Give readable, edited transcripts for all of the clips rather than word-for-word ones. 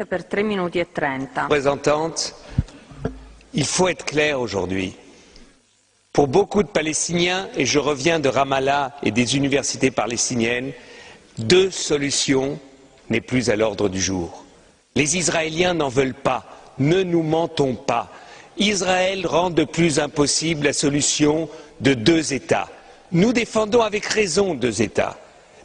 Per 3 minuti e 30. Représentante, il faut être clair aujourd'hui. Pour beaucoup de Palestiniens, et je reviens de Ramallah et des universités palestiniennes, deux solutions n'est plus à l'ordre du jour. Les Israéliens n'en veulent pas, ne nous mentons pas. Israël rend de plus impossible la solution de deux États. Nous défendons avec raison deux États.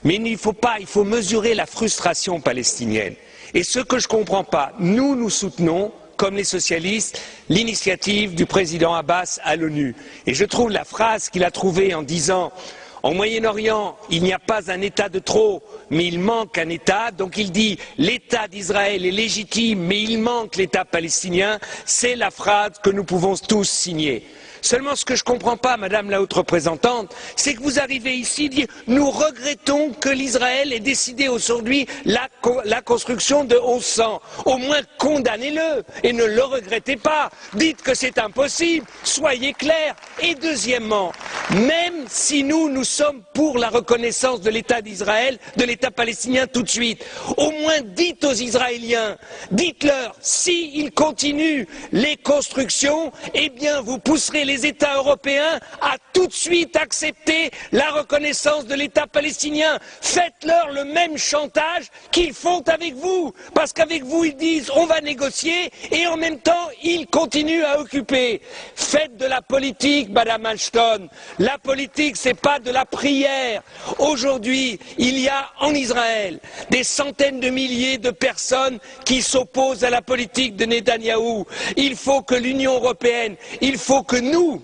Mais il faut mesurer la frustration palestinienne. Et ce que je ne comprends pas, nous soutenons, comme les socialistes, l'initiative du président Abbas à l'ONU. Et je trouve la phrase qu'il a trouvée en disant « En Moyen-Orient, il n'y a pas un État de trop, mais il manque un État ». Donc il dit « L'État d'Israël est légitime, mais il manque l'État palestinien ». C'est la phrase que nous pouvons tous signer. Seulement, ce que je ne comprends pas, Madame la Haute Représentante, c'est que vous arrivez ici et dites « Nous regrettons que l'Israël ait décidé aujourd'hui la construction de 1100 ». Au moins, condamnez-le et ne le regrettez pas. Dites que c'est impossible, soyez clairs. Et deuxièmement, même si nous sommes pour la reconnaissance de l'État d'Israël, de l'État palestinien tout de suite, au moins dites aux Israéliens, dites-leur, s'ils continuent les constructions, eh bien vous pousserez les États européens à tout de suite accepter la reconnaissance de l'État palestinien. Faites-leur le même chantage qu'ils font avec vous, parce qu'avec vous ils disent on va négocier et en même temps ils continuent à occuper. Faites de la politique, Madame Ashton. La politique, c'est pas de la prière. Aujourd'hui, il y a en Israël des centaines de milliers de personnes qui s'opposent à la politique de Netanyahou. Il faut que l'Union européenne, il faut que nous,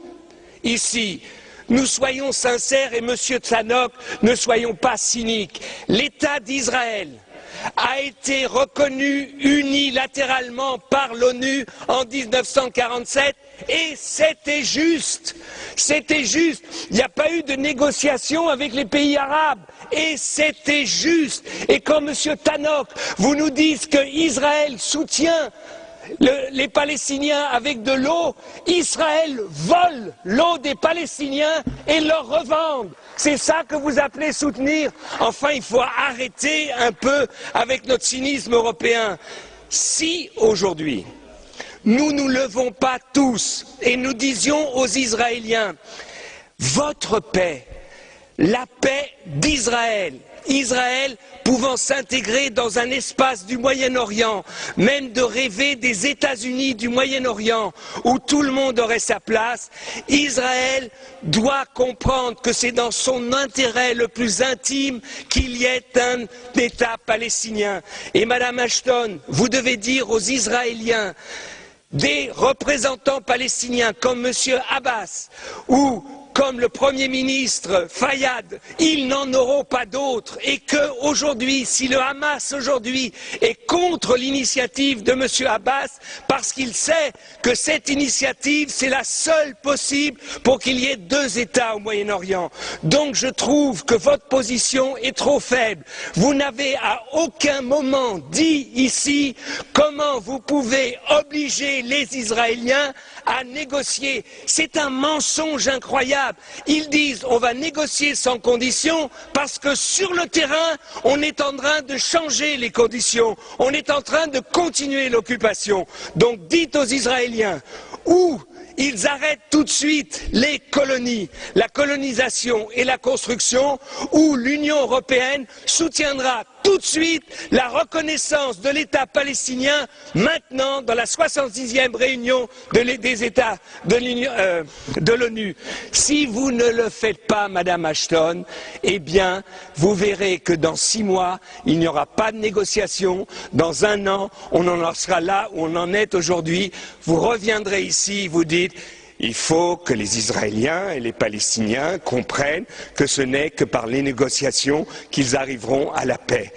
ici, nous soyons sincères et Monsieur Tzanok, ne soyons pas cyniques. L'État d'Israël a été reconnu unilatéralement par l'ONU en 1947 et c'était juste. C'était juste. Il n'y a pas eu de négociation avec les pays arabes et c'était juste. Et quand Monsieur Tannock, vous nous dites qu'Israël soutient les Palestiniens avec de l'eau, Israël vole l'eau des Palestiniens et leur revend. C'est ça que vous appelez soutenir? Enfin, il faut arrêter un peu avec notre cynisme européen. Si aujourd'hui, nous nous levons pas tous et nous disions aux Israéliens, votre paix, la paix d'Israël, Israël pouvant s'intégrer dans un espace du Moyen-Orient, même de rêver des États-Unis du Moyen-Orient, où tout le monde aurait sa place, Israël doit comprendre que c'est dans son intérêt le plus intime qu'il y ait un État palestinien. Et Madame Ashton, vous devez dire aux Israéliens, des représentants palestiniens comme M. Abbas ou comme le Premier ministre Fayyad, ils n'en auront pas d'autres et qu'aujourd'hui, si le Hamas aujourd'hui est contre l'initiative de M. Abbas, parce qu'il sait que cette initiative, c'est la seule possible pour qu'il y ait deux États au Moyen-Orient. Donc je trouve que votre position est trop faible. Vous n'avez à aucun moment dit ici comment vous pouvez obliger les Israéliens à négocier. C'est un mensonge incroyable. Ils disent on va négocier sans conditions parce que sur le terrain, on est en train de changer les conditions. On est en train de continuer l'occupation. Donc dites aux Israéliens où ils arrêtent tout de suite les colonies, la colonisation et la construction, où l'Union européenne soutiendra tout de suite la reconnaissance de l'État palestinien maintenant dans la 66e réunion des États de l'ONU. Si vous ne le faites pas, Madame Ashton, eh bien, vous verrez que dans 6 mois, il n'y aura pas de négociation. Dans 1 an, on en sera là où on en est aujourd'hui. Vous reviendrez ici, vous dites il faut que les Israéliens et les Palestiniens comprennent que ce n'est que par les négociations qu'ils arriveront à la paix.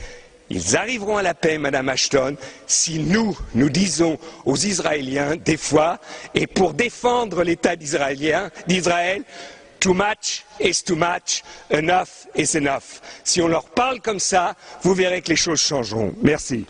Ils arriveront à la paix, Madame Ashton, si nous disons aux Israéliens, des fois, et pour défendre l'État d'Israël, too much is too much, enough is enough. Si on leur parle comme ça, vous verrez que les choses changeront. Merci.